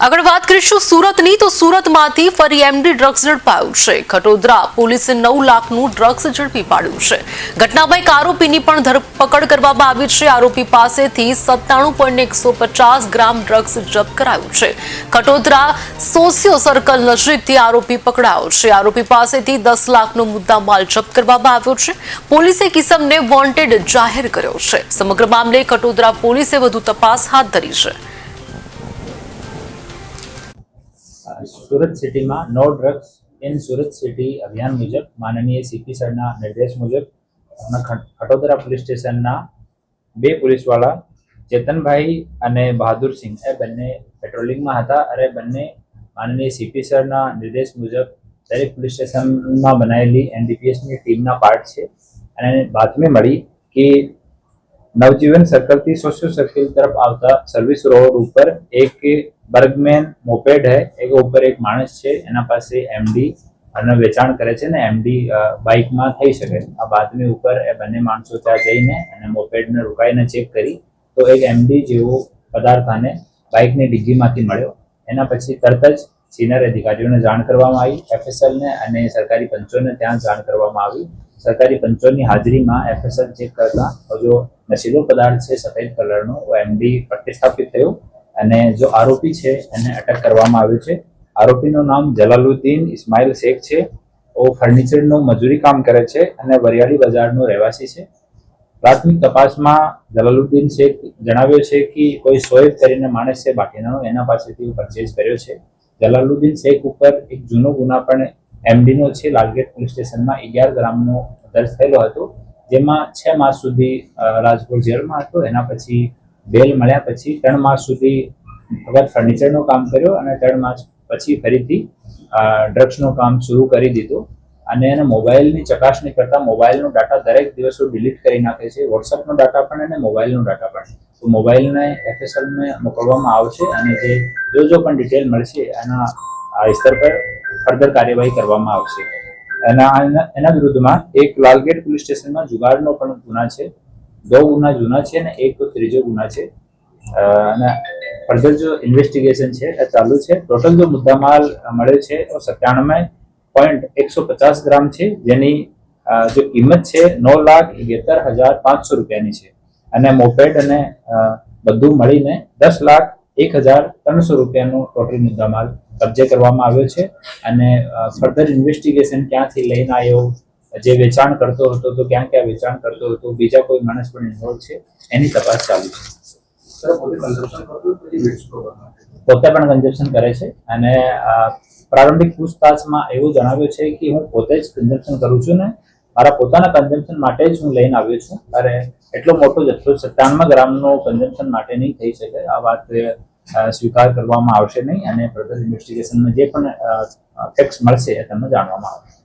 આગળ વાત કરીશું સુરતની તો સુરતમાંથી ફરી એમડી ડ્રગ્સ ઝડપાયું છે। ખટોદરા પોલીસે 9 લાખનું ડ્રગ્સ ઝડપી પાડ્યું છે। ઘટનામાં એક આરોપીની પણ ધરપકડ કરવામાં આવી છે। આરોપી પાસેથી 97.150 ગ્રામ ડ્રગ્સ જપ્ત કરાયું છે। ખટોદરા સોસિયો સર્કલ નજીકથી આરોપી પકડાયો છે। આરોપી પાસેથી 10 લાખનો મુદ્દામાલ જપ્ત કરવામાં આવ્યો છે। પોલીસે કિસમને વોન્ટેડ જાહેર કર્યો છે। સમગ્ર મામલે ખટોદરા પોલીસે વધુ તપાસ હાથ ધરી છે। सूरत सिटी में no drugs in Surat city अभियान मुजब माननीय सीपी सर निर्देश मुजब खटोदरा पुलिस स्टेशन बे पुलिसवाला चेतन भाई अने बहादुर सिंह ए बने पेट्रोलिंग में था। अरे बने माननीय सीपी सर निर्देश मुजब दरेक पुलिस स्टेशन में बनायेली एनडीपीएस टीम पार्ट है। अने बातमी मળી कि नवजीवन सर्कल थी सोशियो सर्कल तरफ आता सर्विस रोड ऊपर एक बर्गमैन मोपेड है। एक ऊपर एक माणस है एना पासे एमडी અને વેચાણ કરે છે ને એમડી બાઇકમાં થઈ શકે। આ બાતમી ઉપર એ બંને માણસો ત્યાં જઈને અને મોપેડને રોકાઈને ચેક કરી તો એક એમડી જેવો પદાર્થ આને બાઇકની ડિગ્ગીમાંથી મળ્યો। એના પછી તરત જ સિનિયર અધિકારીઓને જાણ કરવામાં આવી, એફએસએલને અને સરકારી પંચોને ત્યાં જાણ કરવામાં આવી। સરકારી પંચોની હાજરીમાં એફએસએલ ચેક કરતા જો નશીલો પદાર્થ છે સફેદ કલરનો એમડી પ્રતિસ્થાપિત થયો અને जो आरोपी है એને અટક કરવામાં આવ્યો છે। આરોપીનું નામ જલાલુદ્દીન ઇસ્માઇલ શેખ છે। ઓ ફર્નિચરનું મજૂરી કામ કરે છે અને વરિયાળી બજારનો રહેવાસી છે। પ્રાથમિક તપાસમાં જલાલુદ્દીન શેખ જણાવ્યો છે કે કોઈ શોએબ કરીને માણસ છે બાકીનો એના પાસેથી પરચેઝ કર્યો છે। જલાલુદ્દીન શેખ ઉપર એક જૂનો ગુના પણ એમડીનો છે। લાલગેટ પોલીસ સ્ટેશનમાં 11 ગ્રામનો દર્જ થયેલો હતો, જેમાં 6 માસ સુધી રાજકોટ જેલમાં હતો। એના પછી બેલ મળ્યા પછી 3 માસ સુધી વગર ફર્નિચરનું કામ કર્યો અને 3 માસ પછી ફરીથી ડ્રગ્સનું કામ શરૂ કરી દીધું। અને એને મોબાઈલની ચકાસણી કરતા મોબાઈલનો ડાટા દરેક દિવસો ડિલીટ કરી નાખે છે, વોટ્સઅપનો ડાટા પણ અને મોબાઈલનો ડાટા પણ। તો મોબાઈલને એફએસએલને મોકલવામાં આવશે અને જો પણ ડિટેલ મળશે એના સ્તર પર ફર્ધર કાર્યવાહી કરવામાં આવશે। એના વિરુદ્ધમાં એક લાલગેટ પોલીસ સ્ટેશનમાં જુગારનો પણ ગુના છે। 2 ગુના જૂના છે અને એક ત્રીજો ગુના છે। અને ફર્ધર जो इन्वेस्टिगेशन है चालू है। टोटल जो मुद्दामाल મળ્યો છે 97.150 ગ્રામ છે, જેની जो કિંમત છે 9,71,500 રૂપિયાની છે। અને મોપેડ અને બધું મળીને 10,01,300 રૂપિયાનો ટોટલ મુદ્દામાલ કબજે કરવામાં આવ્યો છે। અને ફર્ધર ઇન્વેસ્ટિગેશન ક્યાંથી લઈને આવ્યો, જે વેચાણ કરતો હતો તો ક્યાં ક્યાં વેચાણ કરતો હતો, બીજા કોઈ માણસ પણ ઇન્વોલ્વ છે એની તપાસ ચાલુ છે। પોતે પણ કન્ઝમ્પશન કરે છે અને પ્રારંભિક પૂછતાછમાં એવું જણાવ્યું છે કે હું પોતે જ કન્ઝમ્પશન કરું છું ને મારા પોતાના કન્ઝમ્પશન માટે જ હું લઈને આવ્યો છું। અરે એટલો મોટો જથ્થો 97 ગ્રામનો કન્ઝમ્પશન માટે નહીં થઈ શકે। આ વાત સ્વીકાર કરવામાં આવશે નહીં અને ફર્ધર ઇન્વેસ્ટિગેશનમાં જે પણ ફેક્ટ્સ મળશે એ તમને જાણવામાં આવશે।